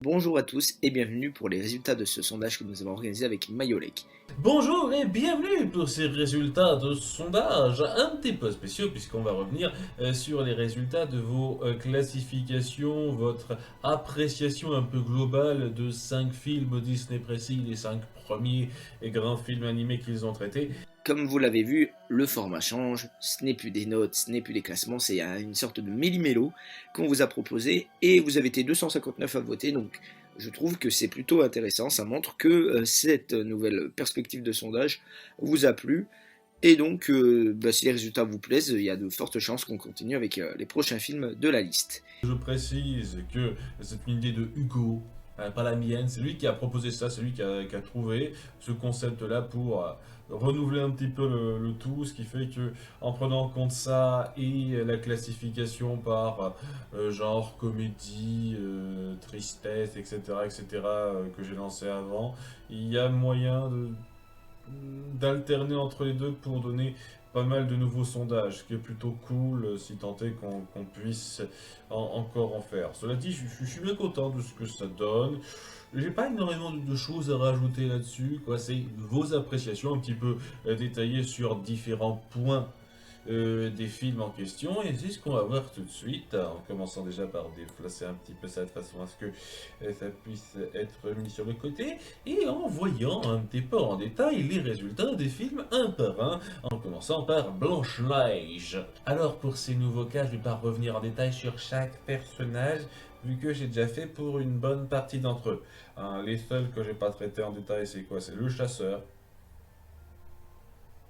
Bonjour à tous et bienvenue pour les résultats de ce sondage que nous avons organisé avec Mayolek. Bonjour et bienvenue pour ces résultats de sondage un petit peu spéciaux puisqu'on va revenir sur les résultats de vos classifications, votre appréciation un peu globale de 5 films Disney précis, les 5 premiers et grands films animés qu'ils ont traités. Comme vous l'avez vu, le format change, ce n'est plus des notes, ce n'est plus des classements, c'est une sorte de méli-mélo qu'on vous a proposé et vous avez été 259 à voter, donc je trouve que c'est plutôt intéressant, ça montre que cette nouvelle perspective de sondage vous a plu et donc si les résultats vous plaisent, il y a de fortes chances qu'on continue avec les prochains films de la liste. Je précise que c'est une idée de Hugo, pas la mienne. C'est lui qui a proposé ça, c'est lui qui a trouvé ce concept-là pour renouveler un petit peu le tout, ce qui fait que en prenant en compte ça et la classification par genre comédie, tristesse, etc., que j'ai lancé avant, il y a moyen d'alterner entre les deux pour donner pas mal de nouveaux sondages, ce qui est plutôt cool si tant est qu'on puisse encore en faire. Cela dit, je suis bien content de ce que ça donne. J'ai pas énormément de choses à rajouter là-dessus, quoi. C'est vos appréciations un petit peu détaillées sur différents points des films en question, et c'est ce qu'on va voir tout de suite, en commençant déjà par déplacer un petit peu ça de façon à ce que ça puisse être mis sur le côté, et en voyant un petit peu en détail les résultats des films un par un, en commençant par Blanche-Neige. Alors pour ces nouveaux cas, je vais pas revenir en détail sur chaque personnage, vu que j'ai déjà fait pour une bonne partie d'entre eux. Hein, les seuls que j'ai pas traités en détail, c'est quoi? C'est le chasseur,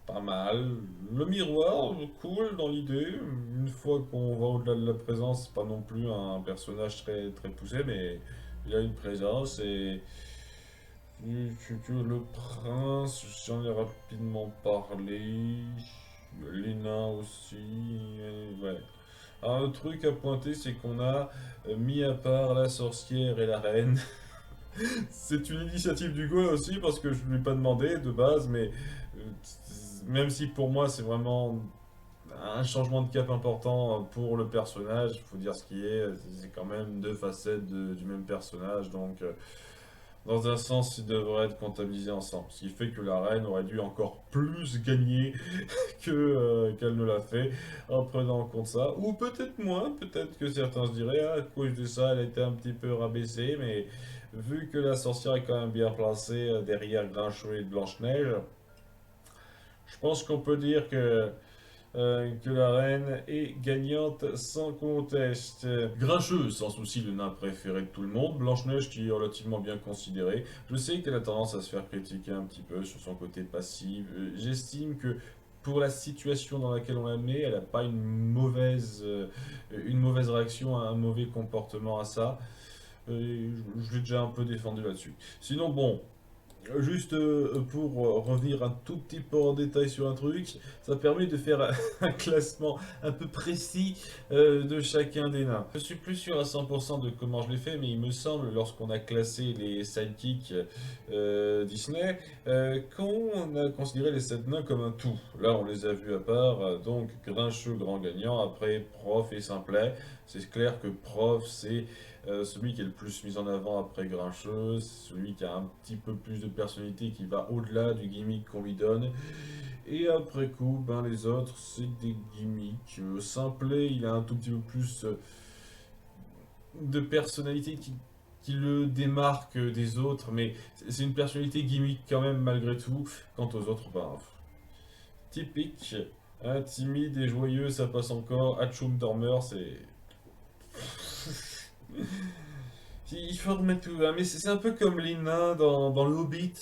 pas mal. Le miroir, cool dans l'idée. Une fois qu'on va au-delà de la présence, c'est pas non plus un personnage très, très poussé, mais il a une présence. Et le prince, j'en ai rapidement parlé. Les nains aussi. Ouais. Un autre truc à pointer, c'est qu'on a mis à part la sorcière et la reine. C'est une initiative d'Hugo là aussi, parce que je ne lui ai pas demandé de base, mais même si pour moi c'est vraiment un changement de cap important pour le personnage, il faut dire ce qui est, c'est quand même deux facettes du même personnage, donc dans un sens ils devraient être comptabilisés ensemble. Ce qui fait que la reine aurait dû encore plus gagner qu'elle ne l'a fait en prenant en compte ça, ou peut-être moins, peut-être que certains se diraient ah, à cause de ça elle a été un petit peu rabaissée, mais vu que la sorcière est quand même bien placée derrière Grinchot et Blanche-Neige, je pense qu'on peut dire que la reine est gagnante sans conteste. Grincheux, sans souci, le nain préféré de tout le monde. Blanche-Neige qui est relativement bien considérée. Je sais qu'elle a tendance à se faire critiquer un petit peu sur son côté passif. J'estime que pour la situation dans laquelle on la met, elle n'a pas une mauvaise réaction, un mauvais comportement à ça. Je l'ai déjà un peu défendu là-dessus. Sinon, bon, juste pour revenir un tout petit peu en détail sur un truc, ça permet de faire un classement un peu précis de chacun des nains. Je suis plus sûr à 100% de comment je l'ai fait, mais il me semble, lorsqu'on a classé les sidekicks Disney, qu'on a considéré les 7 nains comme un tout. Là, on les a vus à part, donc Grincheux, grand gagnant, après Prof et Simplet. C'est clair que Prof, c'est celui qui est le plus mis en avant après Grincheux, c'est celui qui a un petit peu plus de personnalité, qui va au-delà du gimmick qu'on lui donne. Et après coup, ben les autres, c'est des gimmicks. Simplet, il a un tout petit peu plus de personnalité qui le démarque des autres, mais c'est une personnalité gimmick quand même malgré tout. Quant aux autres, ben, typique, hein, timide et joyeux, ça passe encore. Hachoum dormeur, c'est... Il faut remettre tout. Ah, mais c'est un peu comme les nains dans le Hobbit,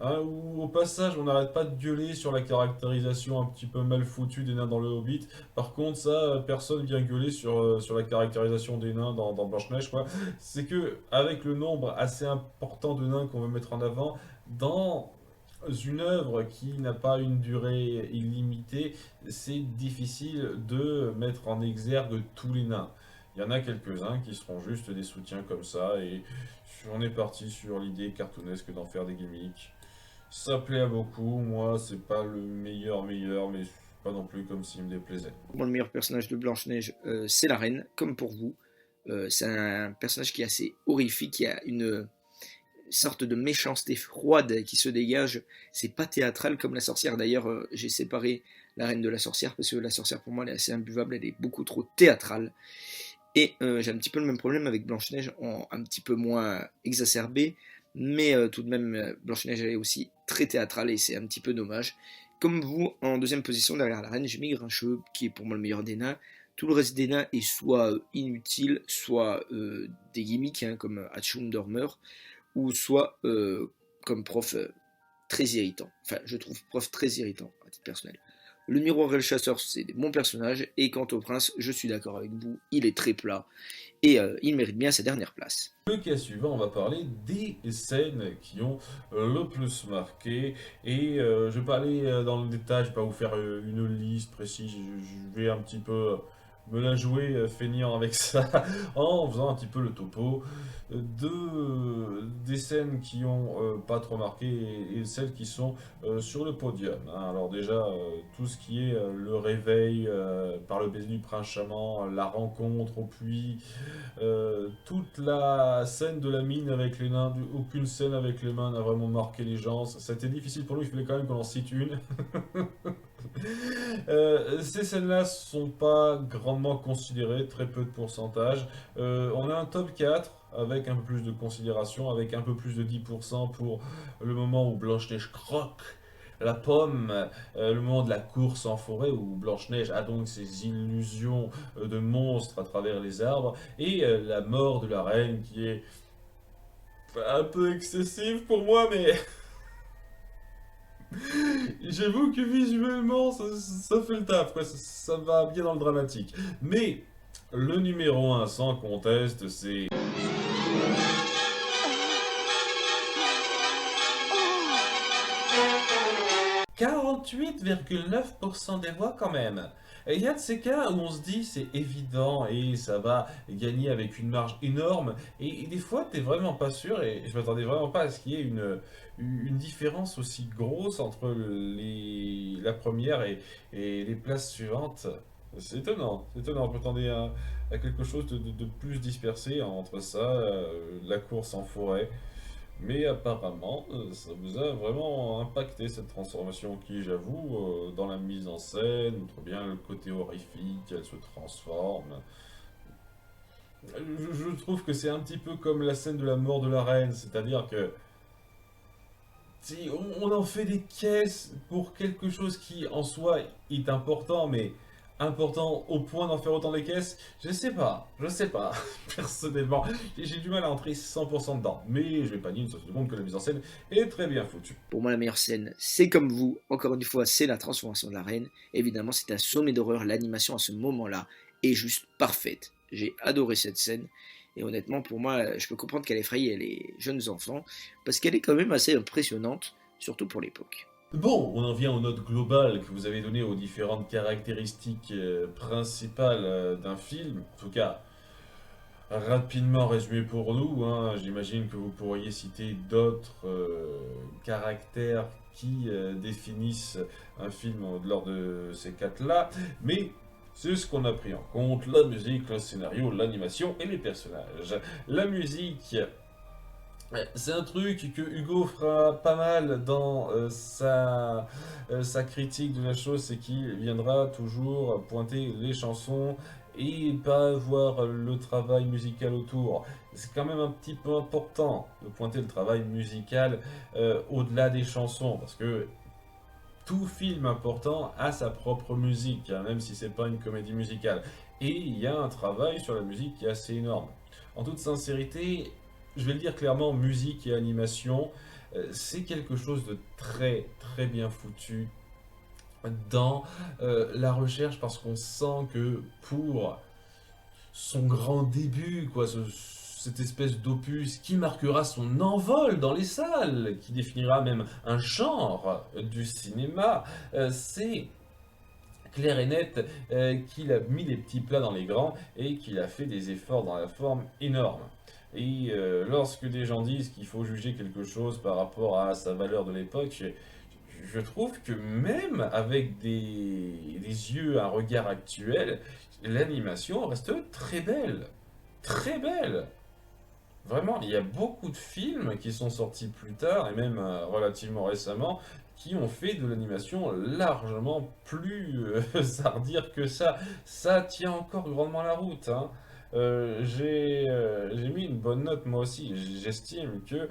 hein, où au passage on n'arrête pas de gueuler sur la caractérisation un petit peu mal foutue des nains dans le Hobbit. Par contre, ça, personne vient gueuler sur la caractérisation des nains dans Blanche-Neige, quoi. C'est que, avec le nombre assez important de nains qu'on veut mettre en avant, dans une œuvre qui n'a pas une durée illimitée, c'est difficile de mettre en exergue tous les nains. Il y en a quelques-uns qui seront juste des soutiens comme ça, et on est parti sur l'idée cartoonesque d'en faire des gimmicks. Ça plaît à beaucoup, moi c'est pas le meilleur, mais c'est pas non plus comme s'il me déplaisait. Bon, le meilleur personnage de Blanche-Neige, c'est la reine, comme pour vous. C'est un personnage qui est assez horrifique, qui a une sorte de méchanceté froide qui se dégage. C'est pas théâtral comme la sorcière. D'ailleurs, j'ai séparé la reine de la sorcière parce que la sorcière pour moi elle est assez imbuvable, elle est beaucoup trop théâtrale. Et j'ai un petit peu le même problème avec Blanche-Neige, un petit peu moins exacerbé, mais tout de même, Blanche-Neige elle est aussi très théâtrale et c'est un petit peu dommage. Comme vous, en deuxième position derrière la reine, j'ai mis Grincheux, qui est pour moi le meilleur des nains. Tout le reste des nains est soit inutile, soit des gimmicks, hein, comme Hatchoum Dormeur, ou soit comme prof très irritant. Enfin, je trouve prof très irritant, à titre personnel. Le miroir et le chasseur, c'est des bons personnages, et quant au prince, je suis d'accord avec vous, il est très plat, et il mérite bien sa dernière place. Le cas suivant, on va parler des scènes qui ont le plus marqué. Et je vais pas aller dans le détail, je vais pas vous faire une liste précise. Je vais un petit peu me la jouer feignant avec ça en faisant un petit peu le topo des scènes qui ont pas trop marqué et celles qui sont sur le podium, hein. Alors déjà, tout ce qui est le réveil par le baiser du prince charmant, la rencontre au puits, toute la scène de la mine avec les nains, aucune scène avec les mains n'a vraiment marqué les gens. C'était difficile pour nous, il fallait quand même qu'on en cite une. Ces scènes-là sont pas grandement considérées, très peu de pourcentage. On a un top 4 avec un peu plus de considération, avec un peu plus de 10% pour le moment où Blanche-Neige croque la pomme, le moment de la course en forêt où Blanche-Neige a donc ses illusions de monstres à travers les arbres, et la mort de la reine qui est un peu excessive pour moi, mais j'avoue que visuellement ça fait le taf, quoi. Ça va bien dans le dramatique. Mais le numéro un sans conteste, c'est 48,9% des voix quand même. Et il y a de ces cas où on se dit c'est évident et ça va gagner avec une marge énorme. Et des fois, t'es vraiment pas sûr, et je m'attendais vraiment pas à ce qu'il y ait une différence aussi grosse entre la première et les places suivantes. C'est étonnant, c'est étonnant. Je m'attendais à quelque chose de plus dispersé entre ça, la course en forêt. Mais apparemment, ça vous a vraiment impacté cette transformation qui, j'avoue, dans la mise en scène, outre bien le côté horrifique, elle se transforme. Je trouve que c'est un petit peu comme la scène de la mort de la reine, c'est-à-dire que si on en fait des caisses pour quelque chose qui en soi est important, mais important au point d'en faire autant de caisses, je sais pas, personnellement, j'ai du mal à entrer 100% dedans, mais je vais pas dire une seconde que la mise en scène est très bien foutue. Pour moi, la meilleure scène, c'est comme vous, encore une fois, c'est la transformation de la reine. Évidemment, c'est un sommet d'horreur, l'animation à ce moment-là est juste parfaite. J'ai adoré cette scène, et honnêtement, pour moi, je peux comprendre qu'elle effraie les jeunes enfants, parce qu'elle est quand même assez impressionnante, surtout pour l'époque. Bon, on en vient aux notes globales que vous avez données aux différentes caractéristiques principales d'un film. En tout cas, rapidement résumé pour nous, hein, j'imagine que vous pourriez citer d'autres caractères qui définissent un film en dehors de ces quatre-là, mais c'est ce qu'on a pris en compte: la musique, le scénario, l'animation et les personnages. La musique, c'est un truc que Hugo fera pas mal dans sa critique de la chose, c'est qu'il viendra toujours pointer les chansons et pas voir le travail musical autour. C'est quand même un petit peu important de pointer le travail musical au-delà des chansons, parce que tout film important a sa propre musique, hein, même si c'est pas une comédie musicale. Et il y a un travail sur la musique qui est assez énorme. En toute sincérité, je vais le dire clairement, musique et animation, c'est quelque chose de très très bien foutu dans la recherche, parce qu'on sent que pour son grand début, quoi, cette espèce d'opus qui marquera son envol dans les salles, qui définira même un genre du cinéma, c'est clair et net qu'il a mis les petits plats dans les grands et qu'il a fait des efforts dans la forme énormes. Et lorsque des gens disent qu'il faut juger quelque chose par rapport à sa valeur de l'époque, je trouve que même avec des yeux, un regard actuel, l'animation reste très belle. très belle. Vraiment, il y a beaucoup de films qui sont sortis plus tard, et même relativement récemment, qui ont fait de l'animation largement plus dire que ça. Ça tient encore grandement la route, hein. J'ai mis une bonne note moi aussi. J'estime que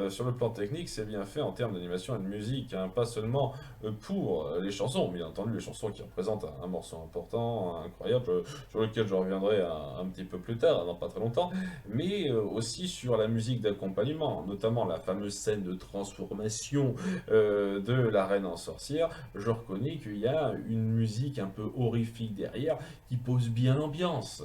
sur le plan technique, c'est bien fait en termes d'animation et de musique, hein, pas seulement pour les chansons, bien entendu, les chansons qui représentent un morceau important, incroyable, sur lequel je reviendrai un petit peu plus tard, dans pas très longtemps, mais aussi sur la musique d'accompagnement, notamment la fameuse scène de transformation de la reine en sorcière. Je reconnais qu'il y a une musique un peu horrifique derrière qui pose bien l'ambiance.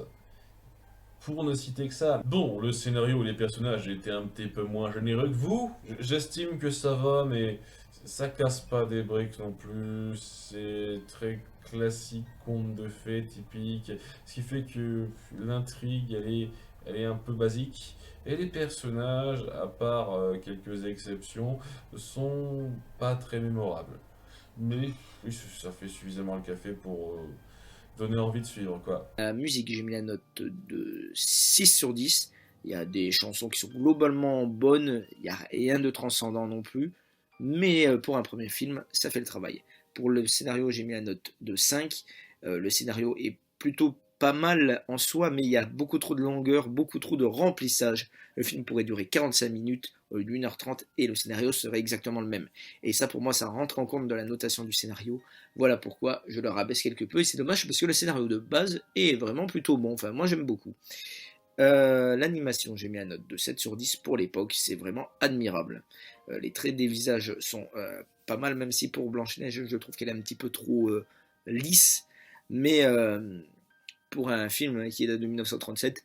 Pour ne citer que ça. Bon, le scénario et les personnages étaient un petit peu moins généreux que vous. J'estime que ça va, mais ça casse pas des briques non plus. C'est très classique, conte de fées typique. Ce qui fait que l'intrigue, elle est un peu basique. Et les personnages, à part quelques exceptions, sont pas très mémorables. Mais oui, ça fait suffisamment le café pour donner envie de suivre, quoi. La musique, j'ai mis la note de 6 sur 10. Il y a des chansons qui sont globalement bonnes, il n'y a rien de transcendant non plus, mais pour un premier film, ça fait le travail. Pour le scénario, j'ai mis la note de 5. Le scénario est plutôt pas mal en soi, mais il y a beaucoup trop de longueur, beaucoup trop de remplissage. Le film pourrait durer 45 minutes au lieu d'1h30 et le scénario serait exactement le même. Et ça, pour moi, ça rentre en compte de la notation du scénario. Voilà pourquoi je le rabaisse quelque peu. Et c'est dommage parce que le scénario de base est vraiment plutôt bon. Enfin, moi, j'aime beaucoup. L'animation, j'ai mis la note de 7 sur 10 pour l'époque. C'est vraiment admirable. Les traits des visages sont pas mal, même si pour Blanche-Neige, je trouve qu'elle est un petit peu trop lisse. Mais pour un film qui date de 1937,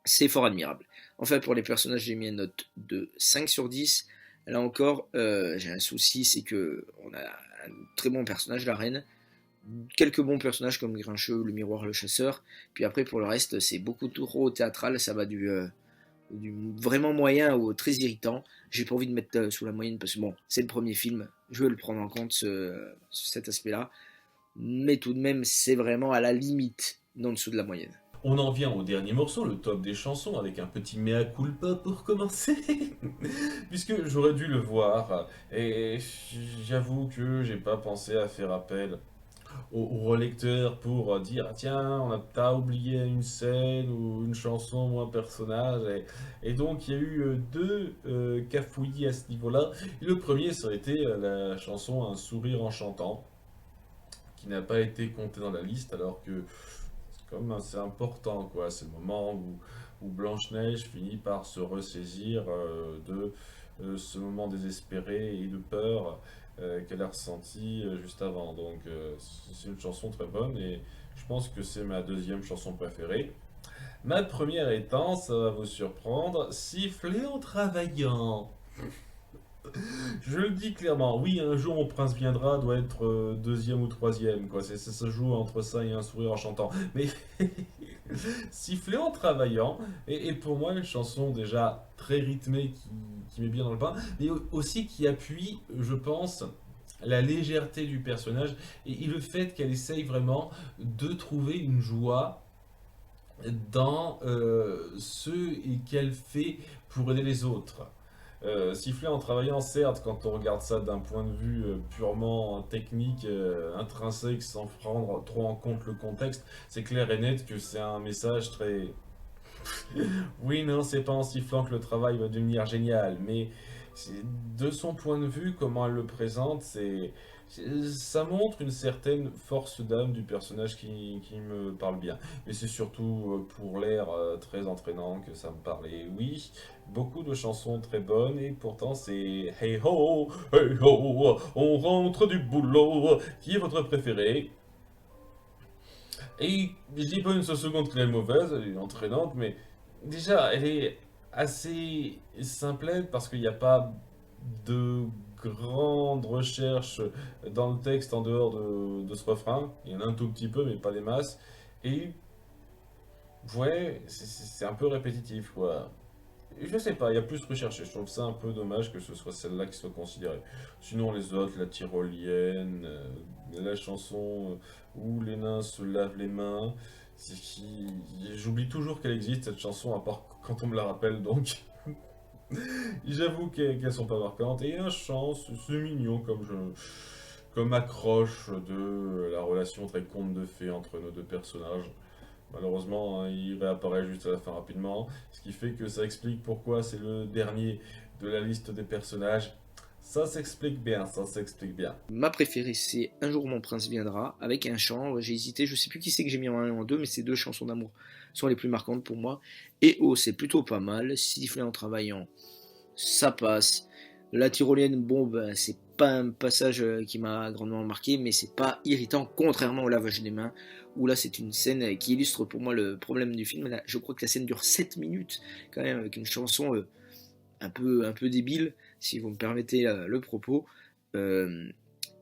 c'est fort admirable. Enfin, pour les personnages, j'ai mis une note de 5 sur 10. Là encore, j'ai un souci, c'est que on a un très bon personnage, la reine, quelques bons personnages comme Grincheux, le miroir, le chasseur, puis après pour le reste, c'est beaucoup trop théâtral, ça va du vraiment moyen au très irritant. J'ai pas envie de mettre sous la moyenne parce que bon, c'est le premier film, je veux le prendre en compte cet aspect-là, mais tout de même, c'est vraiment à la limite, en dessous de la moyenne. On en vient au dernier morceau, le top des chansons, avec un petit mea culpa pour commencer. Puisque j'aurais dû le voir, et j'avoue que j'ai pas pensé à faire appel au relecteur pour dire ah, tiens, t'as oublié une scène ou une chanson ou un personnage. Et donc il y a eu deux cafouillis à ce niveau-là. Et le premier, ça a été la chanson Un sourire en chantant, qui n'a pas été comptée dans la liste alors que c'est comme assez important, quoi. C'est le moment où Blanche-Neige finit par se ressaisir de ce moment désespéré et de peur qu'elle a ressenti juste avant. Donc c'est une chanson très bonne et je pense que c'est ma deuxième chanson préférée. Ma première étant, ça va vous surprendre, Siffler en travaillant. Je le dis clairement, oui, un jour mon prince viendra doit être deuxième ou troisième, quoi. Ça se joue entre ça et un sourire en chantant. Mais siffler en travaillant, et pour moi une chanson déjà très rythmée qui met bien dans le pain, mais aussi qui appuie, je pense, la légèreté du personnage et le fait qu'elle essaye vraiment de trouver une joie dans ce qu'elle fait pour aider les autres. Siffler en travaillant, certes, quand on regarde ça d'un point de vue purement technique, intrinsèque, sans prendre trop en compte le contexte, c'est clair et net que c'est un message très... Oui, non, c'est pas en sifflant que le travail va devenir génial, mais de son point de vue, comment elle le présente, ça montre une certaine force d'âme du personnage qui me parle bien. Mais c'est surtout pour l'air très entraînant que ça me parle. Et oui, beaucoup de chansons très bonnes, et pourtant c'est Hey ho, on rentre du boulot, qui est votre préféré? Et je dis pas une seule seconde qu'elle est mauvaise, elle est entraînante, mais déjà, elle est assez simplette parce qu'il n'y a pas de grandes recherches dans le texte en dehors de ce refrain. Il y en a un tout petit peu, mais pas des masses. Et ouais, c'est un peu répétitif, quoi. Je sais pas, il y a plus recherché. Je trouve ça un peu dommage que ce soit celle-là qui soit considérée. Sinon, les autres, la tyrolienne, la chanson où les nains se lavent les mains, J'oublie toujours qu'elle existe, cette chanson, à part quand on me la rappelle, donc j'avoue qu'elles sont pas marquantes. Et un chant, c'est mignon comme accroche de la relation très conte de fées entre nos deux personnages. Malheureusement, hein, il réapparaît juste à la fin rapidement, ce qui fait que ça explique pourquoi c'est le dernier de la liste des personnages. Ça s'explique bien, ça s'explique bien. Ma préférée, c'est Un jour mon prince viendra, avec un chant. J'ai hésité, je sais plus qui c'est que j'ai mis en 1 et en 2, mais ces deux chansons d'amour sont les plus marquantes pour moi. Et oh, c'est plutôt pas mal. Siffler en travaillant, ça passe. La tyrolienne, bon, ben, c'est pas un passage qui m'a grandement marqué, mais c'est pas irritant, contrairement au lavage des mains, où là c'est une scène qui illustre pour moi le problème du film. Là, je crois que la scène dure 7 minutes, quand même, avec une chanson un peu débile, si vous me permettez le propos. Euh,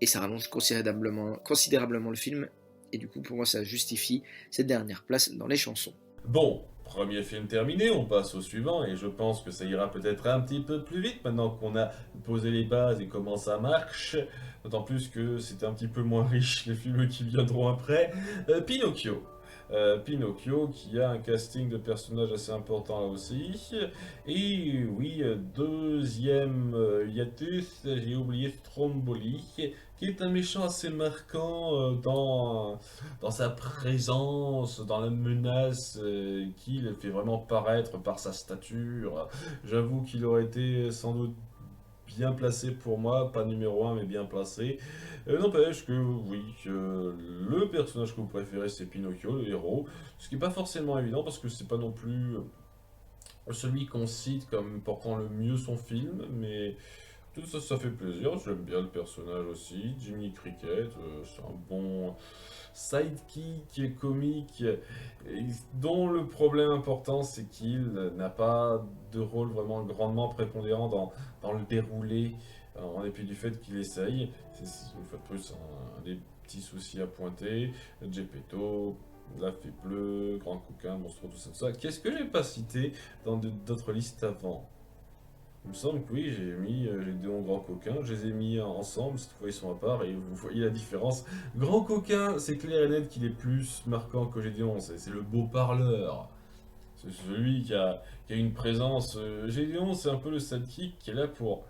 et ça rallonge considérablement le film. Et du coup, pour moi, ça justifie cette dernière place dans les chansons. Bon, premier film terminé, on passe au suivant, et je pense que ça ira peut-être un petit peu plus vite maintenant qu'on a posé les bases et comment ça marche. D'autant plus que c'était un petit peu moins riche les films qui viendront après. Pinocchio. Pinocchio qui a un casting de personnages assez important là aussi. Et oui, deuxième hiatus, j'ai oublié Stromboli, qui est un méchant assez marquant dans sa présence, dans la menace qu'il fait vraiment paraître par sa stature. J'avoue qu'il aurait été sans doute bien placé pour moi, pas numéro un mais bien placé. N'empêche que oui, le personnage que vous préférez c'est Pinocchio, le héros, ce qui n'est pas forcément évident parce que c'est pas non plus celui qu'on cite comme portant le mieux son film, mais tout ça, ça fait plaisir. J'aime bien le personnage aussi. Jiminy Cricket, c'est un bon sidekick comique, dont le problème important c'est qu'il n'a pas de rôle vraiment grandement prépondérant dans le déroulé, en dépit du fait qu'il essaye. C'est une fois de plus un des petits soucis à pointer. Gepetto, La Fée Bleue, Grand Coquin, Monstre, tout ça. Qu'est-ce que j'ai pas cité dans d'autres listes avant? Il me semble que oui, j'ai mis les deux en Grand Coquin, je les ai mis ensemble, cette fois ils sont à part et vous voyez la différence. Grand Coquin, c'est clair et net qu'il est plus marquant que Gédéon, c'est le beau parleur. C'est celui qui a une présence. Gédéon, c'est un peu le sidekick qui est là pour,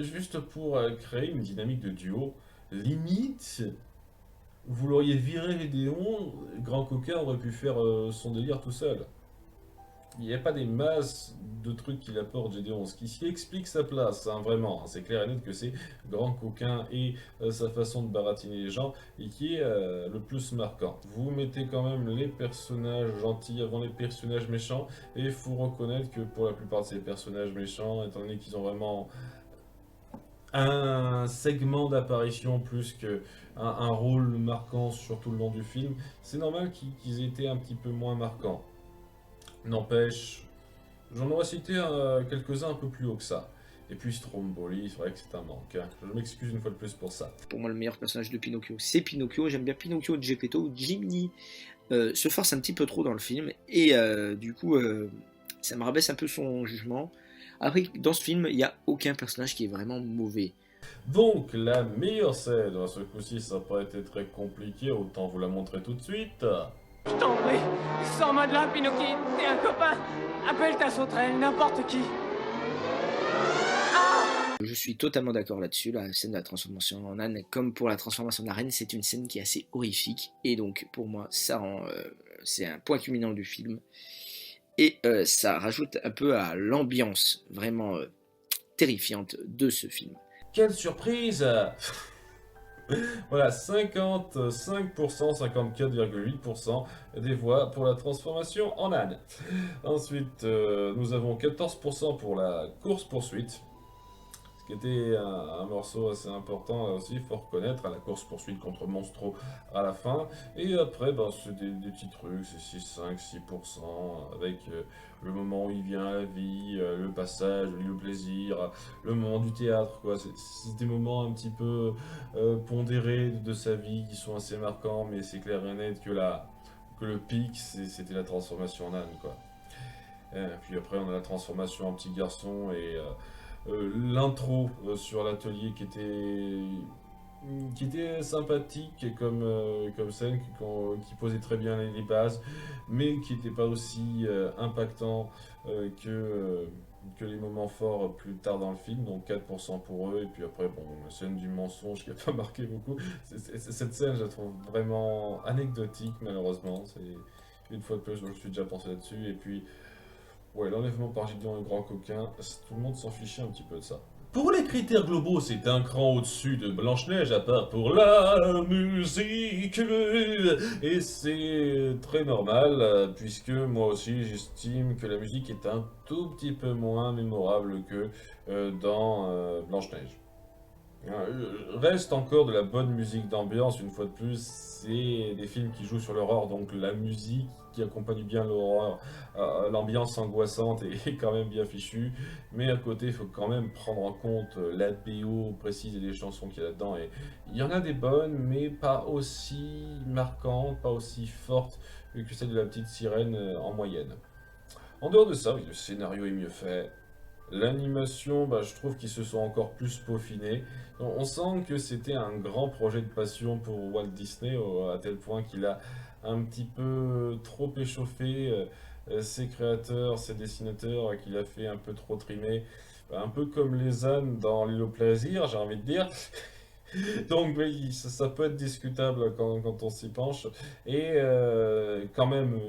juste pour créer une dynamique de duo. Limite, vous l'auriez viré Gédéon, Grand Coquin aurait pu faire son délire tout seul. Il n'y a pas des masses de trucs qu'il apporte Gédéon, ce qui explique sa place, hein, vraiment. C'est clair et net que c'est Grand Coquin et sa façon de baratiner les gens et qui est le plus marquant. Vous mettez quand même les personnages gentils avant les personnages méchants et il faut reconnaître que pour la plupart de ces personnages méchants, étant donné qu'ils ont vraiment un segment d'apparition plus que un rôle marquant sur tout le long du film, c'est normal qu'ils aient été un petit peu moins marquants. N'empêche, j'en aurais cité quelques-uns un peu plus haut que ça. Et puis Stromboli, c'est vrai que c'est un manque, hein. Je m'excuse une fois de plus pour ça. Pour moi, le meilleur personnage de Pinocchio, c'est Pinocchio. J'aime bien Pinocchio, Geppetto, Jiminy se force un petit peu trop dans le film. Et du coup, ça me rabaisse un peu son jugement. Après, dans ce film, il n'y a aucun personnage qui est vraiment mauvais. Donc, la meilleure scène, à ce coup-ci, ça n'a pas été très compliqué, autant vous la montrer tout de suite. Je t'en prie, sors-moi de là, Pinocchio, t'es un copain. Appelle ta sauterelle, n'importe qui. Je suis totalement d'accord là-dessus. La scène de la transformation en âne, comme pour la transformation de la reine, c'est une scène qui est assez horrifique. Et donc, pour moi, ça rend, c'est un point culminant du film. Et ça rajoute un peu à l'ambiance vraiment terrifiante de ce film. Quelle surprise! Voilà, 55%, 54,8% des voix pour la transformation en âne. Ensuite, nous avons 14% pour la course-poursuite, ce qui était un morceau assez important là aussi, il faut reconnaître, à la course-poursuite contre Monstro à la fin. Et après, c'est des petits trucs, c'est 6, 5, 6%, avec le moment où il vient à la vie, le passage, le plaisir, le moment du théâtre, quoi. C'est des moments un petit peu pondérés de sa vie qui sont assez marquants, mais c'est clair et net que le pic, c'était la transformation en âne, quoi. Et puis après, on a la transformation en petit garçon et l'intro sur l'atelier qui était qui était sympathique comme scène, qui posait très bien les bases, mais qui n'était pas aussi impactant que les moments forts plus tard dans le film, donc 4% pour eux, et puis après, bon, la scène du mensonge qui n'a pas marqué beaucoup. Cette scène, je la trouve vraiment anecdotique, malheureusement. Une fois de plus, je me suis déjà pensé là-dessus, et puis, ouais, l'enlèvement par Gideon le grand coquin, tout le monde s'en fichait un petit peu de ça. Pour les critères globaux, c'est un cran au-dessus de Blanche-Neige, à part pour la musique. Et c'est très normal, puisque moi aussi j'estime que la musique est un tout petit peu moins mémorable que dans Blanche-Neige. Reste encore de la bonne musique d'ambiance, une fois de plus, c'est des films qui jouent sur l'horreur, donc la musique qui accompagne bien l'horreur, l'ambiance angoissante est quand même bien fichue, mais à côté, il faut quand même prendre en compte la BO précise et les chansons qu'il y a là-dedans, et il y en a des bonnes, mais pas aussi marquantes, pas aussi fortes que celle de la petite sirène en moyenne. En dehors de ça, oui, le scénario est mieux fait. L'animation, bah, je trouve qu'ils se sont encore plus peaufinés. On sent que c'était un grand projet de passion pour Walt Disney, à tel point qu'il a un petit peu trop échauffé ses créateurs, ses dessinateurs, et qu'il a fait un peu trop trimer. Un peu comme les ânes dans l'île au plaisir, j'ai envie de dire. Donc oui, ça peut être discutable quand on s'y penche. Et quand même,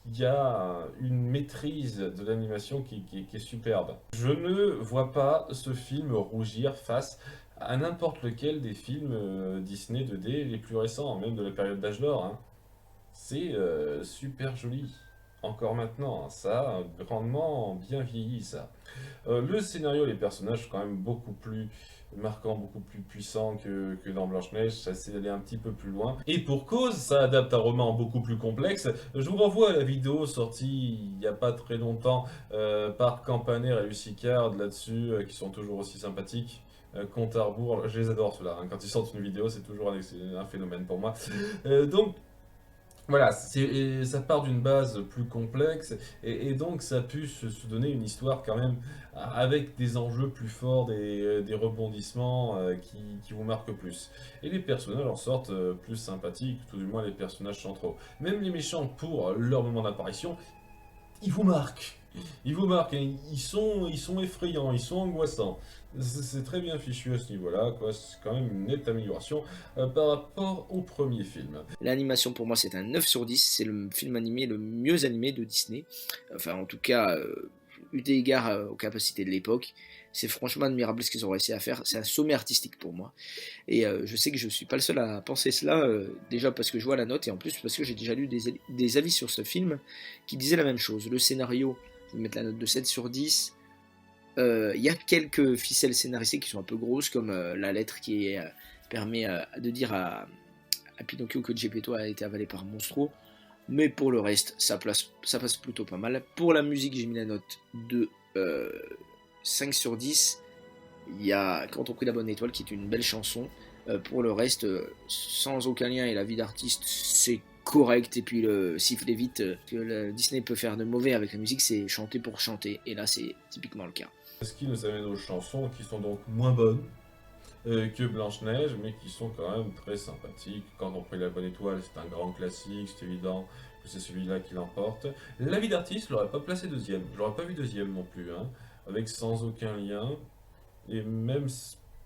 il y a une maîtrise de l'animation qui est superbe. Je ne vois pas ce film rougir face à n'importe lequel des films Disney 2D les plus récents, même de la période d'âge d'or, hein. C'est super joli. Encore maintenant, hein, ça a grandement bien vieilli, ça. Le scénario, les personnages sont quand même beaucoup plus marquants, beaucoup plus puissants que dans Blanche-Neige. Ça s'est allé un petit peu plus loin. Et pour cause, ça adapte un roman beaucoup plus complexe. Je vous renvoie à la vidéo sortie il n'y a pas très longtemps par Campaner et Lucie Card là-dessus, qui sont toujours aussi sympathiques. Compte à rebours, je les adore ceux-là, hein. Quand ils sortent une vidéo, c'est toujours un phénomène pour moi. Donc, voilà, ça part d'une base plus complexe et donc ça a pu se donner une histoire quand même avec des enjeux plus forts, des rebondissements qui vous marquent plus. Et les personnages en sortent plus sympathiques, tout du moins les personnages centraux. Même les méchants, pour leur moment d'apparition, ils vous marquent. Ils vous marquent, hein. Ils sont effrayants, ils sont angoissants. C'est très bien fichu à ce niveau-là, quoi. C'est quand même une nette amélioration par rapport au premier film. L'animation pour moi c'est un 9 sur 10, c'est le film animé le mieux animé de Disney. Enfin en tout cas, eu égard aux capacités de l'époque, c'est franchement admirable ce qu'ils ont réussi à faire. C'est un sommet artistique pour moi. Et je sais que je suis pas le seul à penser cela, déjà parce que je vois la note et en plus parce que j'ai déjà lu des avis sur ce film qui disaient la même chose. Le scénario, je vais mettre la note de 7 sur 10. Il y a quelques ficelles scénaristiques qui sont un peu grosses, comme la lettre qui permet de dire à Pinocchio que Geppetto a été avalé par Monstro. Mais pour le reste, ça passe plutôt pas mal. Pour la musique, j'ai mis la note de 5 sur 10. Il y a Quand on prit la bonne étoile, qui est une belle chanson. Pour le reste, sans aucun lien et la vie d'artiste, c'est correct. Et puis le siffler vite que le Disney peut faire de mauvais avec la musique, c'est chanter pour chanter. Et là, c'est typiquement le cas. Ce qui nous amène aux chansons qui sont donc moins bonnes que Blanche-Neige, mais qui sont quand même très sympathiques. Quand on prit la bonne étoile, c'est un grand classique, c'est évident que c'est celui-là qui l'emporte. La vie d'artiste, je l'aurais pas placé deuxième. Je l'aurais pas vu deuxième non plus, hein, avec Sans aucun lien. Et même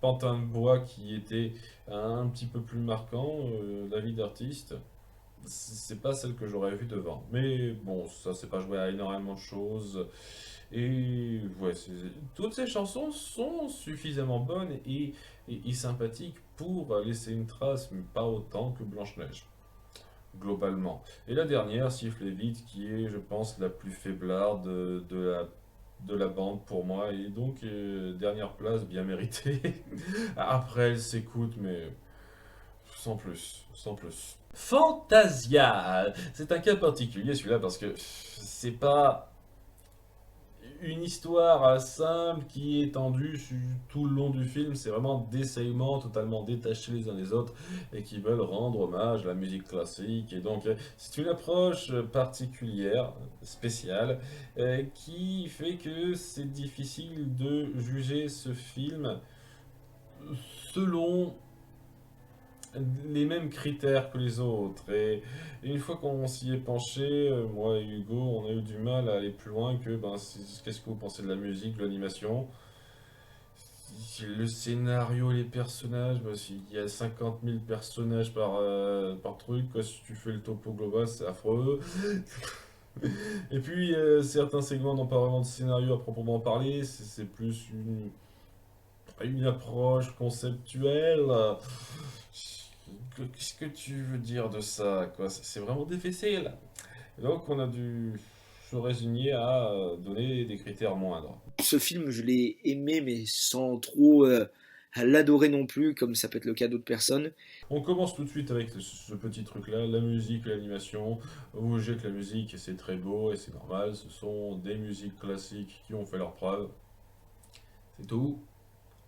Pantin de bois qui était un petit peu plus marquant, la vie d'artiste, c'est pas celle que j'aurais vue devant. Mais bon, ça c'est pas joué à énormément de choses. Et ouais, toutes ces chansons sont suffisamment bonnes et sympathiques pour laisser une trace, mais pas autant que Blanche-Neige, globalement. Et la dernière, Siffler vite, qui est, je pense, la plus faiblarde de la bande pour moi, et donc dernière place bien méritée. Après, elle s'écoute, mais sans plus, sans plus. Fantasia, c'est un cas particulier celui-là parce que c'est pas une histoire simple qui est tendue tout le long du film, c'est vraiment des segments totalement détachés les uns des autres et qui veulent rendre hommage à la musique classique. Et donc, c'est une approche particulière, spéciale, qui fait que c'est difficile de juger ce film selon les mêmes critères que les autres. Et une fois qu'on s'y est penché, moi et Hugo, on a eu du mal à aller plus loin que ben, qu'est-ce que vous pensez de la musique, de l'animation? Le scénario, les personnages, bah, il y a 50 000 personnages par truc, quoi. Si tu fais le topo global, c'est affreux. Et puis, certains segments n'ont pas vraiment de scénario à proprement parler, c'est plus une approche conceptuelle. Qu'est-ce que tu veux dire de ça, quoi? C'est vraiment difficile. Et donc, on a dû se résigner à donner des critères moindres. Ce film, je l'ai aimé, mais sans trop l'adorer non plus, comme ça peut être le cas d'autres personnes. On commence tout de suite avec ce petit truc-là, la musique, l'animation. Vous jugez que la musique, c'est très beau et c'est normal. Ce sont des musiques classiques qui ont fait leur preuve. C'est tout.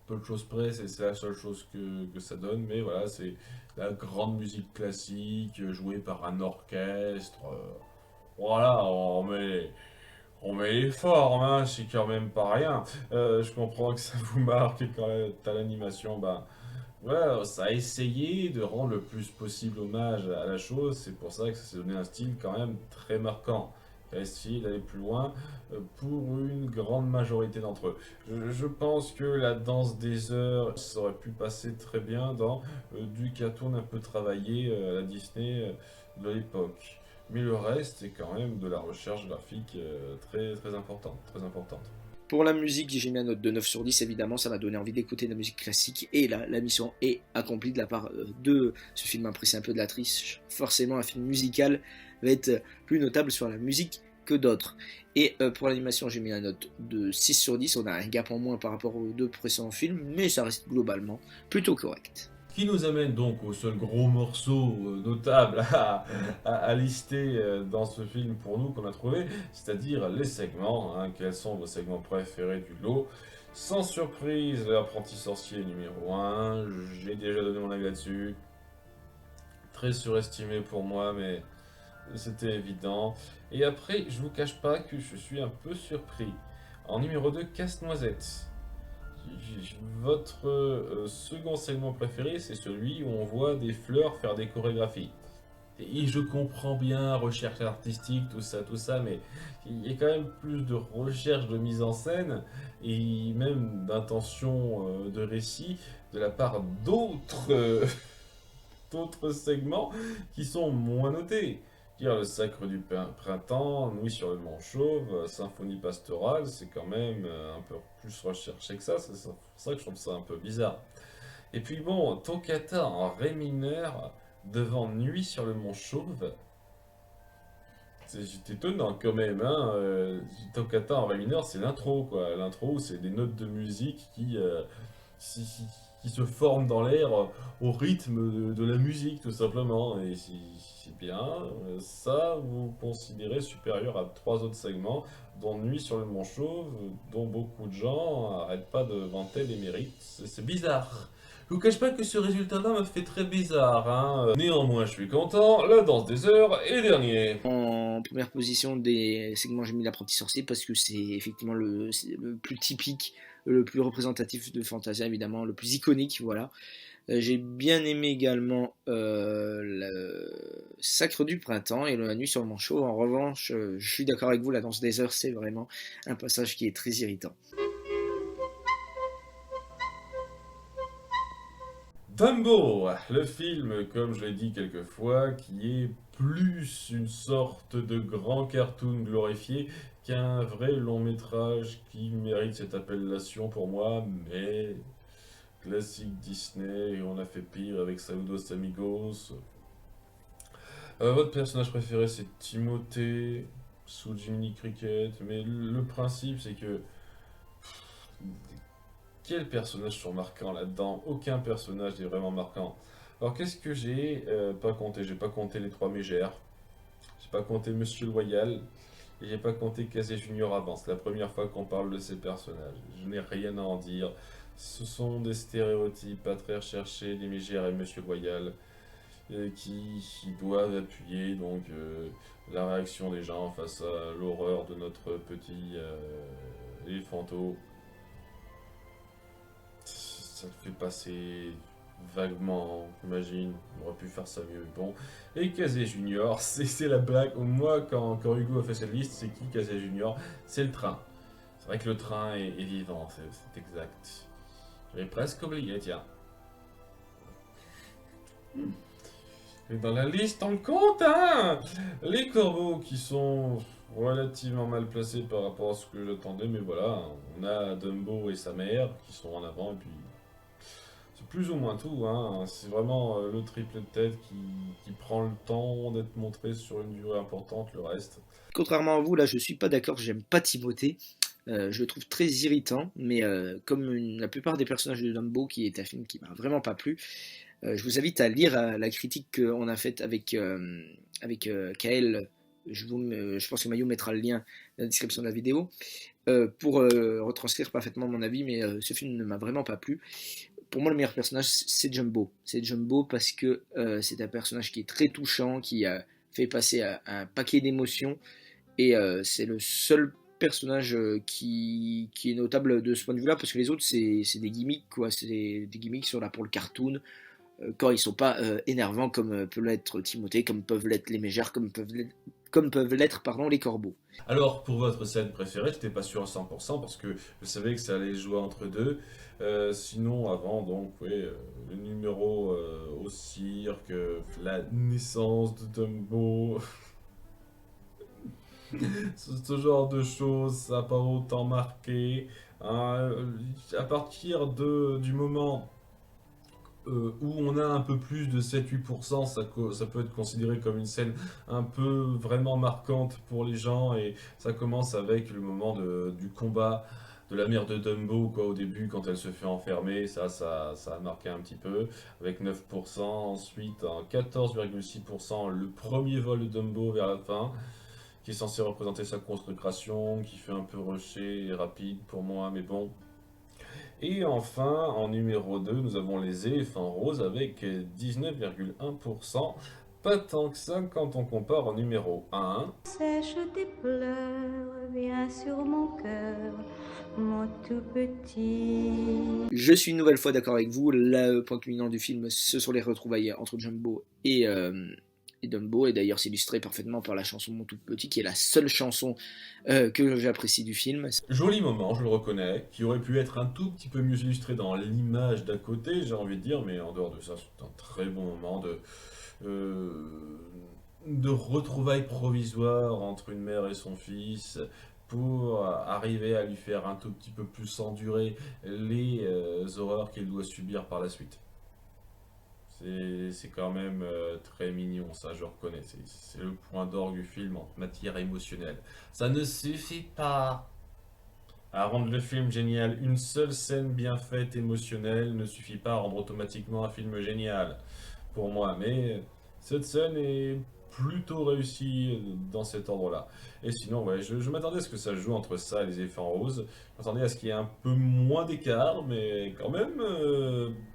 Peu de choses près, c'est la seule chose que ça donne. Mais voilà, c'est la grande musique classique jouée par un orchestre. Voilà, on met les formes, hein, c'est quand même pas rien. Je comprends que ça vous marque et quand t'as l'animation, ben. Ouais, ça a essayé de rendre le plus possible hommage à la chose, c'est pour ça que ça s'est donné un style quand même très marquant. Il a essayé d'aller plus loin pour une grande majorité d'entre eux. Je pense que la danse des heures, ça aurait pu passer très bien dans du cartoon un peu travaillé à la Disney de l'époque. Mais le reste est quand même de la recherche graphique très, très importante, très importante. Pour la musique, j'ai mis un note de 9 sur 10, évidemment, ça m'a donné envie d'écouter de la musique classique, et là, la mission est accomplie de la part de ce film apprécié un peu de la triche. Forcément, un film musical va être plus notable sur la musique que d'autres. Et pour l'animation, j'ai mis une note de 6 sur 10, on a un gap en moins par rapport aux deux précédents films, mais ça reste globalement plutôt correct. Qui nous amène donc au seul gros morceau notable à lister dans ce film pour nous qu'on a trouvé, c'est-à-dire les segments. Hein. Quels sont vos segments préférés du lot? Sans surprise, l'apprenti sorcier numéro 1, j'ai déjà donné mon avis là-dessus. Très surestimé pour moi, mais c'était évident. Et après, je vous cache pas que je suis un peu surpris. En numéro 2, Casse-Noisette. Votre second segment préféré, c'est celui où on voit des fleurs faire des chorégraphies. Et je comprends bien, recherche artistique, tout ça, mais il y a quand même plus de recherche de mise en scène et même d'intention de récit de la part d'autres d'autres segments qui sont moins notés. Dire le sacre du printemps, Nuit sur le Mont Chauve, Symphonie pastorale, c'est quand même un peu plus recherché que ça. C'est pour ça que je trouve ça un peu bizarre. Et puis bon, Toccata en ré mineur devant Nuit sur le Mont Chauve, c'est étonnant quand même. Hein, Toccata en ré mineur, c'est l'intro quoi. L'intro, c'est des notes de musique qui se forment dans l'air au rythme de la musique tout simplement. Et c'est bien. Ça, vous considérez supérieur à trois autres segments, dont Nuit sur le Mont Chauve, dont beaucoup de gens n'arrêtent pas de vanter les mérites. C'est bizarre. Je vous cache pas que ce résultat-là m'a fait très bizarre. Hein. Néanmoins, je suis content. La danse des heures est dernier. En première position des segments, j'ai mis l'apprenti sorcier parce que c'est effectivement c'est le plus typique, le plus représentatif de Fantasia, évidemment, le plus iconique, voilà. J'ai bien aimé également le Sacre du Printemps et La Nuit sur le Manchot. En revanche, je suis d'accord avec vous, la danse des heures, c'est vraiment un passage qui est très irritant. Dumbo, le film, comme je l'ai dit quelques fois, qui est plus une sorte de grand cartoon glorifié qu'un vrai long métrage qui mérite cette appellation pour moi, mais classique Disney, et on a fait pire avec Saludos Amigos. Votre personnage préféré c'est Timothée, sous Jiminy Cricket, mais le principe c'est que quels personnages sont marquants là-dedans? Aucun personnage n'est vraiment marquant. Alors qu'est-ce que j'ai pas compté? J'ai pas compté les trois mégères. J'ai pas compté Monsieur Loyal. Et j'ai pas compté Casey Junior avant. C'est la première fois qu'on parle de ces personnages. Je n'ai rien à en dire. Ce sont des stéréotypes pas très recherchés des mégères et Monsieur Loyal qui doivent appuyer donc la réaction des gens face à l'horreur de notre petit éléphanto. Ça le fait passer vaguement, j'imagine, on aurait pu faire ça mieux, mais bon. Et Kazé Junior, c'est la blague. Moi, quand Hugo a fait cette liste, c'est qui Kazé Junior? C'est le train. C'est vrai que le train est vivant, c'est exact. J'avais presque oublié, tiens. Et dans la liste, on le compte, hein. Les corbeaux qui sont relativement mal placés par rapport à ce que j'attendais, mais voilà, on a Dumbo et sa mère qui sont en avant, et puis c'est plus ou moins tout, hein. C'est vraiment le triple de tête qui prend le temps d'être montré sur une durée importante, le reste. Contrairement à vous, là, je suis pas d'accord, j'aime pas Timothée. Je le trouve très irritant, mais comme la plupart des personnages de Dumbo, qui est un film qui m'a vraiment pas plu, je vous invite à lire la critique qu'on a faite avec Kael. Je pense que Mayo mettra le lien dans la description de la vidéo pour retranscrire parfaitement mon avis, mais ce film ne m'a vraiment pas plu. Pour moi, le meilleur personnage, c'est Jumbo. C'est Jumbo parce que c'est un personnage qui est très touchant, qui fait passer un paquet d'émotions, et c'est le seul personnage qui est notable de ce point de vue-là, parce que les autres, c'est des gimmicks, quoi. C'est des gimmicks qui sont là pour le cartoon, quand ils sont pas énervants, comme peut l'être Timothée, comme peuvent l'être les mégères, comme peuvent l'être pardon, les corbeaux. Alors, pour votre scène préférée, j'étais pas sûr à 100% parce que je savais que ça allait se jouer entre deux. Sinon, avant, donc, oui, le numéro au cirque, la naissance de Dumbo, ce genre de choses, ça n'a pas autant marqué. Hein. À partir du moment où on a un peu plus de 7-8%, ça peut être considéré comme une scène un peu vraiment marquante pour les gens, et ça commence avec le moment du combat de la mère de Dumbo, quoi, au début, quand elle se fait enfermer, ça a marqué un petit peu, avec 9%, ensuite en 14,6%, le premier vol de Dumbo vers la fin, qui est censé représenter sa consécration, qui fait un peu rusher et rapide pour moi, mais bon. Et enfin, en numéro 2, nous avons les éléphants roses avec 19,1%. Pas tant que ça quand on compare au numéro 1. Sèche tes pleurs, viens sur mon cœur, mon tout petit. Je suis une nouvelle fois d'accord avec vous. Le point culminant du film, ce sont les retrouvailles entre Jumbo et Dumbo, et d'ailleurs c'est illustré parfaitement par la chanson Mon tout petit, qui est la seule chanson que j'apprécie du film. Joli moment, je le reconnais, qui aurait pu être un tout petit peu mieux illustré dans l'image d'à côté, j'ai envie de dire, mais en dehors de ça, c'est un très bon moment de retrouvailles provisoires entre une mère et son fils, pour arriver à lui faire un tout petit peu plus endurer les horreurs qu'il doit subir par la suite. C'est quand même très mignon, ça je reconnais. C'est le point d'orgue du film en matière émotionnelle. Ça ne suffit pas à rendre le film génial. Une seule scène bien faite émotionnelle ne suffit pas à rendre automatiquement un film génial, pour moi. Mais cette scène est plutôt réussie dans cet ordre-là. Et sinon, ouais, je m'attendais à ce que ça joue entre ça et les éléphants roses. Je m'attendais à ce qu'il y ait un peu moins d'écart, mais quand même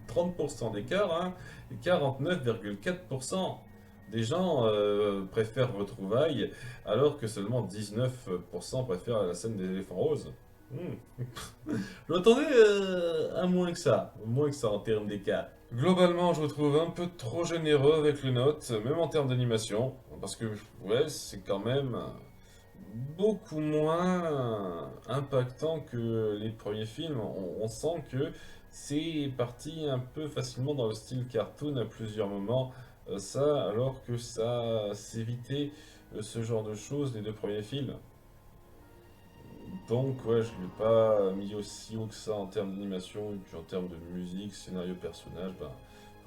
30% d'écart, hein, et 49,4% des gens préfèrent Retrouvailles, alors que seulement 19% préfèrent la scène des éléphants roses. Je m'attendais à moins que ça en termes d'écart. Globalement, je me trouve un peu trop généreux avec les notes, même en termes d'animation, parce que ouais, c'est quand même beaucoup moins impactant que les premiers films. On sent que c'est parti un peu facilement dans le style cartoon à plusieurs moments, ça alors que ça s'évitait ce genre de choses les deux premiers films. Donc ouais, je ne l'ai pas mis aussi haut que ça en termes d'animation, et puis en termes de musique, scénario, personnage, ben,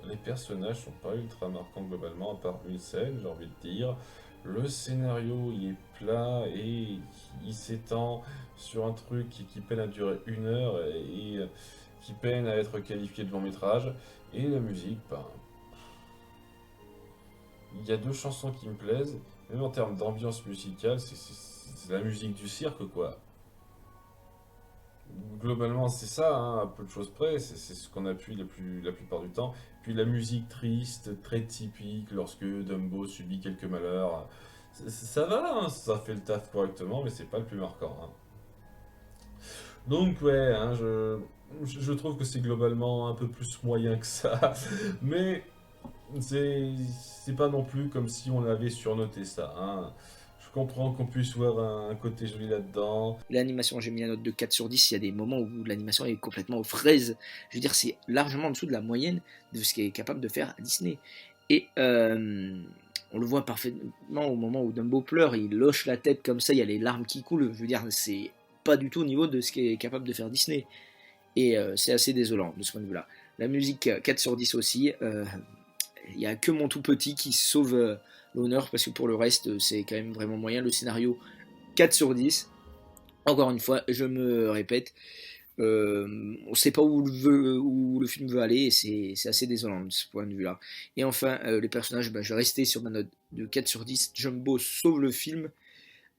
les personnages sont pas ultra marquants globalement, à part une scène, j'ai envie de dire. Le scénario, il est plat et il s'étend sur un truc qui peine à durer 1 heure et qui peine à être qualifié de long métrage. Et la musique, ben, il y a 2 chansons qui me plaisent, même en termes d'ambiance musicale, c'est la musique du cirque, quoi. Globalement, c'est ça, hein, à peu de choses près, c'est ce qu'on appuie la plupart du temps. Puis la musique triste, très typique, lorsque Dumbo subit quelques malheurs. Ça va, hein, ça fait le taf correctement, mais c'est pas le plus marquant. Hein. Donc ouais, hein, je trouve que c'est globalement un peu plus moyen que ça. Mais c'est pas non plus comme si on avait surnoté ça, hein. Je comprends qu'on puisse voir un côté joli là-dedans. L'animation, j'ai mis la note de 4 sur 10. Il y a des moments où l'animation est complètement aux fraises. Je veux dire, c'est largement en dessous de la moyenne de ce qu'est capable de faire Disney. Et on le voit parfaitement au moment où Dumbo pleure, il hoche la tête comme ça, il y a les larmes qui coulent. Je veux dire, c'est pas du tout au niveau de ce qu'est capable de faire Disney. Et c'est assez désolant de ce point de vue-là. La musique, 4 sur 10 aussi. Il n'y a que mon tout petit qui sauve l'honneur, parce que pour le reste, c'est quand même vraiment moyen. Le scénario, 4 sur 10. Encore une fois, je me répète, on ne sait pas où le film veut aller, et c'est assez désolant de ce point de vue-là. Et enfin, les personnages, je vais rester sur ma note de 4 sur 10. Jumbo sauve le film,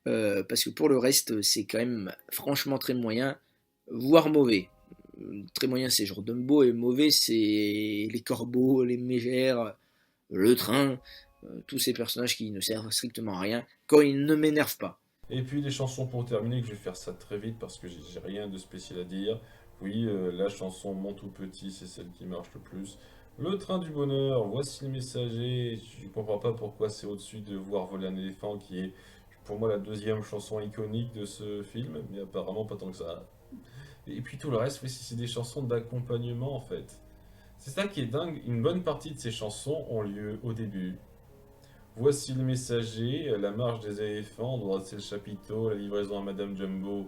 parce que pour le reste, c'est quand même franchement très moyen, voire mauvais. Très moyen, c'est genre Dumbo, et mauvais, c'est les corbeaux, les mégères, le train, tous ces personnages qui ne servent strictement à rien quand ils ne m'énervent pas. Et puis les chansons pour terminer, que je vais faire ça très vite parce que j'ai rien de spécial à dire. Oui, la chanson Mon tout petit, c'est celle qui marche le plus. Le train du bonheur, voici le messager. Je comprends pas pourquoi c'est au-dessus de Voir voler un éléphant, qui est pour moi la deuxième chanson iconique de ce film, mais apparemment pas tant que ça. Et puis tout le reste, oui, c'est des chansons d'accompagnement en fait. C'est ça qui est dingue, une bonne partie de ces chansons ont lieu au début. Voici le messager, la marche des éléphants, c'est le chapiteau, la livraison à Madame Jumbo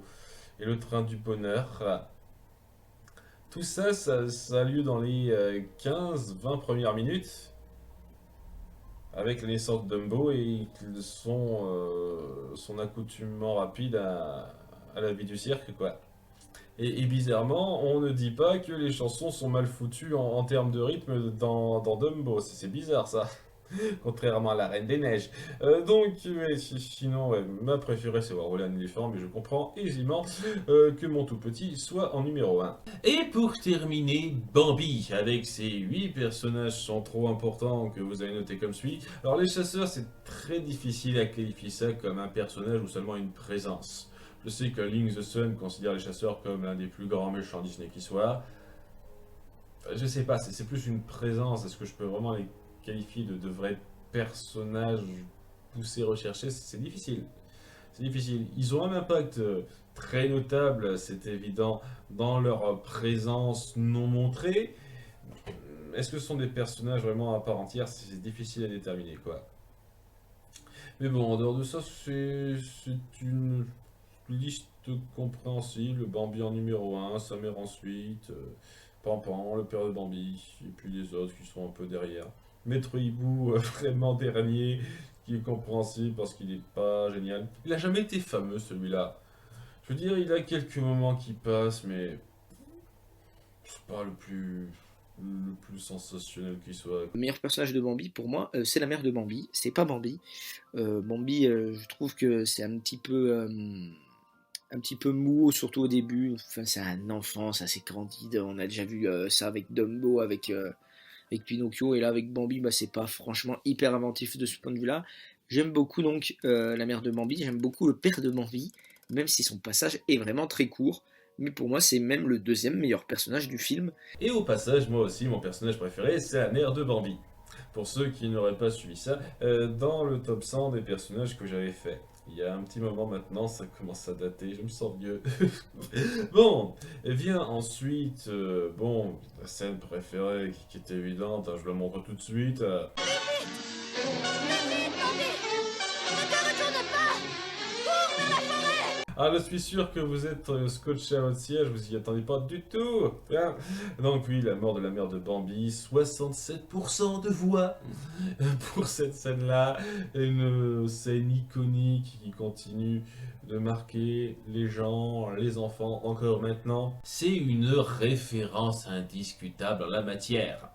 et le train du bonheur. Tout ça, ça a lieu dans les 15-20 premières minutes, avec la naissance de Dumbo et son accoutumement rapide à la vie du cirque, quoi. Et bizarrement, on ne dit pas que les chansons sont mal foutues en termes de rythme dans Dumbo. C'est bizarre ça. Contrairement à la Reine des Neiges. Sinon, ouais, ma préférée c'est Voir voler un éléphant, mais je comprends aisément que mon tout petit soit en numéro 1. Et pour terminer, Bambi, avec ses 8 personnages centraux importants que vous avez notés comme suit. Alors les chasseurs, c'est très difficile à qualifier ça comme un personnage ou seulement une présence. Je sais que Link the Sun considère les chasseurs comme l'un des plus grands méchants Disney qui soit. Je sais pas, c'est plus une présence. Est-ce que je peux vraiment les qualifier de vrais personnages poussés, recherchés? C'est difficile. C'est difficile. Ils ont un impact très notable, c'est évident, dans leur présence non montrée. Est-ce que ce sont des personnages vraiment à part entière? C'est difficile à déterminer, quoi. Mais bon, en dehors de ça, c'est une liste compréhensible. Bambi en numéro 1, sa mère ensuite, Pampan, le père de Bambi, et puis les autres qui sont un peu derrière. Maître Hibou, vraiment dernier, qui est compréhensible parce qu'il n'est pas génial. Il n'a jamais été fameux celui-là. Je veux dire, il a quelques moments qui passent, mais c'est pas le plus sensationnel qui soit. Le meilleur personnage de Bambi, pour moi, c'est la mère de Bambi, c'est pas Bambi. Bambi, je trouve que c'est un petit peu mou, surtout au début. Enfin, c'est un enfant, c'est assez candide. On a déjà vu ça avec Dumbo, avec Pinocchio, et là avec Bambi, c'est pas franchement hyper inventif de ce point de vue-là. J'aime beaucoup donc la mère de Bambi, j'aime beaucoup le père de Bambi, même si son passage est vraiment très court. Mais pour moi, c'est même le deuxième meilleur personnage du film. Et au passage, moi aussi, mon personnage préféré, c'est la mère de Bambi. Pour ceux qui n'auraient pas suivi ça, dans le top 100 des personnages que j'avais fait. Il y a un petit moment maintenant, ça commence à dater, je me sens vieux. Bon, et vient ensuite, la scène préférée qui est évidente, je vous la montre tout de suite. Ah, je suis sûr que vous êtes scotché à votre siège, vous y attendez pas du tout. Hein. Donc oui, la mort de la mère de Bambi, 67% de voix pour cette scène-là. Une scène iconique qui continue de marquer les gens, les enfants, encore maintenant. C'est une référence indiscutable en la matière.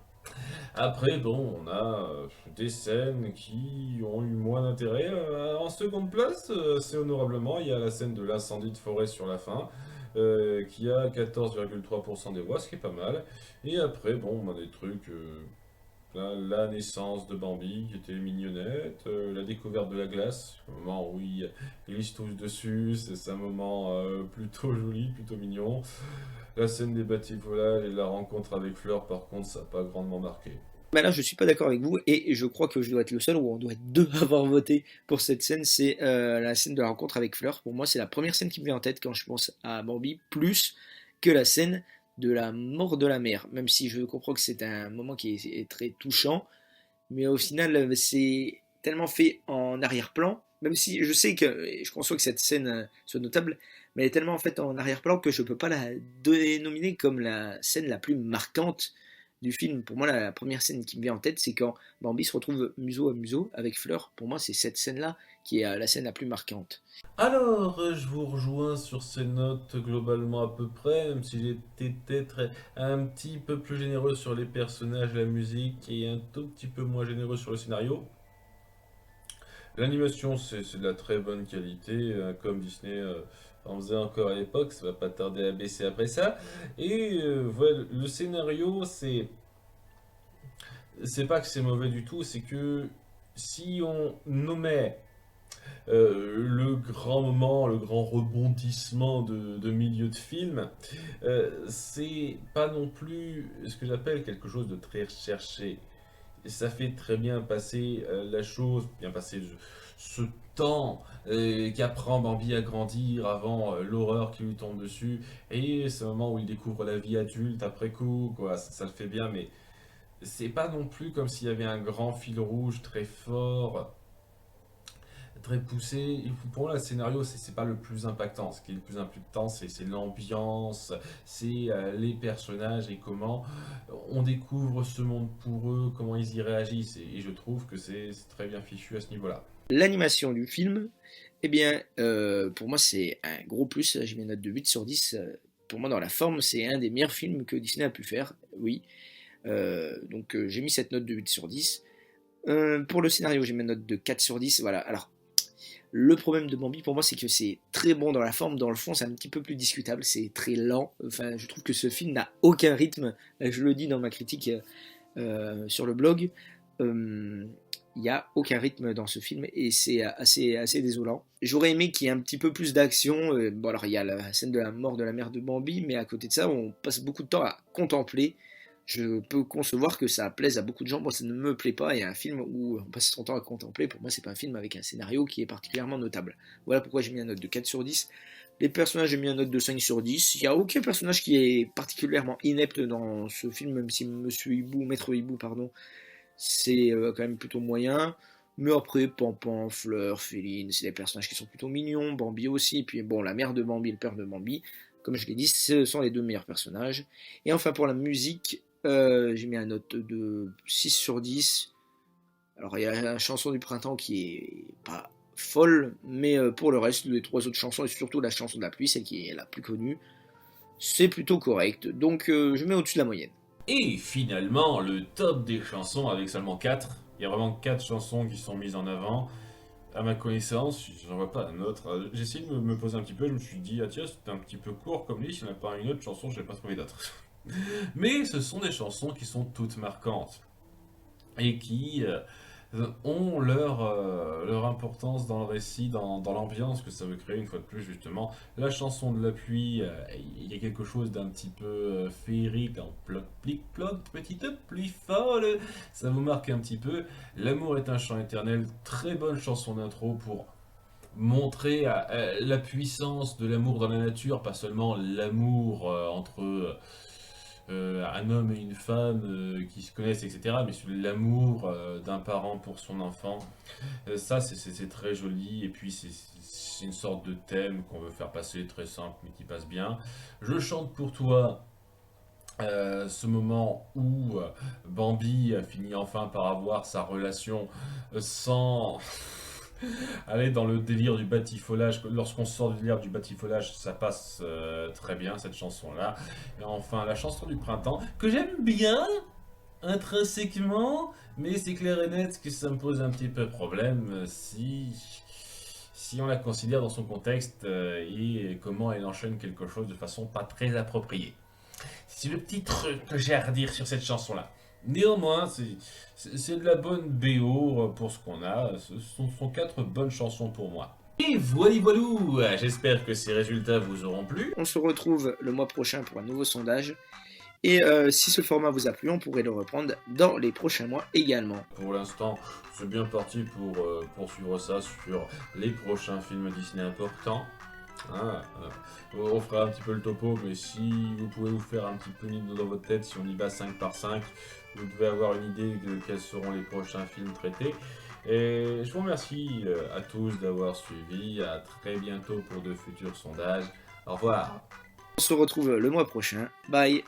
Après, on a des scènes qui ont eu moins d'intérêt. En seconde place, c'est honorablement, il y a la scène de l'incendie de forêt sur la fin, qui a 14,3% des voix, ce qui est pas mal. Et après, on a des trucs La naissance de Bambi, qui était mignonnette, la découverte de la glace, au moment où il glisse tous dessus, c'est un moment plutôt joli, plutôt mignon. La scène des batifolades et la rencontre avec Fleur, par contre, ça n'a pas grandement marqué. Bah là, je suis pas d'accord avec vous, et je crois que je dois être le seul, ou on doit être deux à avoir voté pour cette scène, c'est la scène de la rencontre avec Fleur. Pour moi, c'est la première scène qui me vient en tête quand je pense à Bambi, plus que la scène de la mort de la mère, même si je comprends que c'est un moment qui est très touchant, mais au final, c'est tellement fait en arrière-plan, même si je sais que, et je conçois que cette scène soit notable, mais elle est tellement faite en arrière-plan que je peux pas la dénominer comme la scène la plus marquante du film. Pour moi, la première scène qui me vient en tête, c'est quand Bambi se retrouve museau à museau avec Fleur. Pour moi, c'est cette scène-là qui est la scène la plus marquante. Alors, je vous rejoins sur ces notes globalement à peu près, même si j'étais peut-être un petit peu plus généreux sur les personnages, la musique, et un tout petit peu moins généreux sur le scénario. L'animation, c'est de la très bonne qualité, comme Disney en faisait encore à l'époque, ça va pas tarder à baisser après ça. Et voilà, le scénario, c'est pas que c'est mauvais du tout, c'est que si on nommait le grand moment, le grand rebondissement de milieu de film, c'est pas non plus ce que j'appelle quelque chose de très recherché. Ça fait très bien passer la chose, bien passer ce temps qu'apprend Bambi à grandir avant l'horreur qui lui tombe dessus, et ce moment où il découvre la vie adulte après coup, quoi, ça le fait bien, mais c'est pas non plus comme s'il y avait un grand fil rouge très fort, très poussé. Et pour moi, le scénario, c'est pas le plus impactant. Ce qui est le plus impactant, c'est l'ambiance, c'est les personnages et comment on découvre ce monde pour eux, comment ils y réagissent. Et je trouve que c'est très bien fichu à ce niveau-là. L'animation du film, eh bien, pour moi, c'est un gros plus. J'ai mis une note de 8 sur 10. Pour moi, dans la forme, c'est un des meilleurs films que Disney a pu faire, oui. Donc, j'ai mis cette note de 8 sur 10. Pour le scénario, j'ai mis une note de 4 sur 10. Voilà. Alors, le problème de Bambi, pour moi, c'est que c'est très bon dans la forme. Dans le fond, c'est un petit peu plus discutable. C'est très lent. Enfin, je trouve que ce film n'a aucun rythme. Je le dis dans ma critique sur le blog. Il n'y a aucun rythme dans ce film et c'est assez désolant. J'aurais aimé qu'il y ait un petit peu plus d'action. Bon, alors il y a la scène de la mort de la mère de Bambi, mais à côté de ça, on passe beaucoup de temps à contempler. Je peux concevoir que ça plaise à beaucoup de gens. Moi, ça ne me plaît pas. Et un film où on passe son temps à contempler, pour moi, c'est pas un film avec un scénario qui est particulièrement notable. Voilà pourquoi j'ai mis une note de 4 sur 10. Les personnages, j'ai mis une note de 5 sur 10. Il n'y a aucun personnage qui est particulièrement inepte dans ce film, même si Maître Hibou, pardon, c'est quand même plutôt moyen. Mais après, Pampan, Fleur, Féline, c'est des personnages qui sont plutôt mignons. Bambi aussi. Puis bon, la mère de Bambi et le père de Bambi, comme je l'ai dit, ce sont les deux meilleurs personnages. Et enfin, pour la musique, j'ai mis une note de 6 sur 10. Alors, il y a la chanson du printemps qui est pas folle, mais pour le reste, les trois autres chansons, et surtout la chanson de la pluie, celle qui est la plus connue, c'est plutôt correct. Donc, je mets au-dessus de la moyenne. Et finalement, le top des chansons avec seulement 4. Il y a vraiment 4 chansons qui sont mises en avant. À ma connaissance, j'en vois pas un autre. J'ai essayé de me poser un petit peu, je me suis dit, ah tiens, c'était un petit peu court comme liste, il n'y en a pas une autre chanson, je n'ai pas trouvé d'autre. Mais ce sont des chansons qui sont toutes marquantes et qui ont leur importance dans le récit, dans l'ambiance que ça veut créer une fois de plus justement. La chanson de la pluie, il y a quelque chose d'un petit peu féerique, en ploc, plic, ploc, petite pluie folle, ça vous marque un petit peu. L'amour est un chant éternel, très bonne chanson d'intro pour montrer la puissance de l'amour dans la nature, pas seulement l'amour entre un homme et une femme qui se connaissent, etc. Mais sur l'amour d'un parent pour son enfant. Ça, c'est très joli. Et puis, c'est une sorte de thème qu'on veut faire passer, très simple, mais qui passe bien. Je chante pour toi. Ce moment où Bambi finit enfin par avoir sa relation sans aller dans le délire du batifolage. Lorsqu'on sort du délire du batifolage, ça passe très bien cette chanson-là. Et enfin, la chanson du printemps, que j'aime bien intrinsèquement, mais c'est clair et net que ça me pose un petit peu problème si on la considère dans son contexte et comment elle enchaîne quelque chose de façon pas très appropriée. C'est le petit truc que j'ai à redire sur cette chanson-là. Néanmoins, c'est de la bonne BO pour ce qu'on a. Ce sont 4 bonnes chansons pour moi. Et voilà, voilà, j'espère que ces résultats vous auront plu. On se retrouve le mois prochain pour un nouveau sondage. Et si ce format vous a plu, on pourrait le reprendre dans les prochains mois également. Pour l'instant, c'est bien parti pour poursuivre ça sur les prochains films Disney importants. Hein, on fera un petit peu le topo, mais si vous pouvez vous faire un petit peu une idée dans votre tête, si on y va 5 par 5, vous devez avoir une idée de quels seront les prochains films traités. Et je vous remercie à tous d'avoir suivi. À très bientôt pour de futurs sondages. Au revoir. On se retrouve le mois prochain. Bye.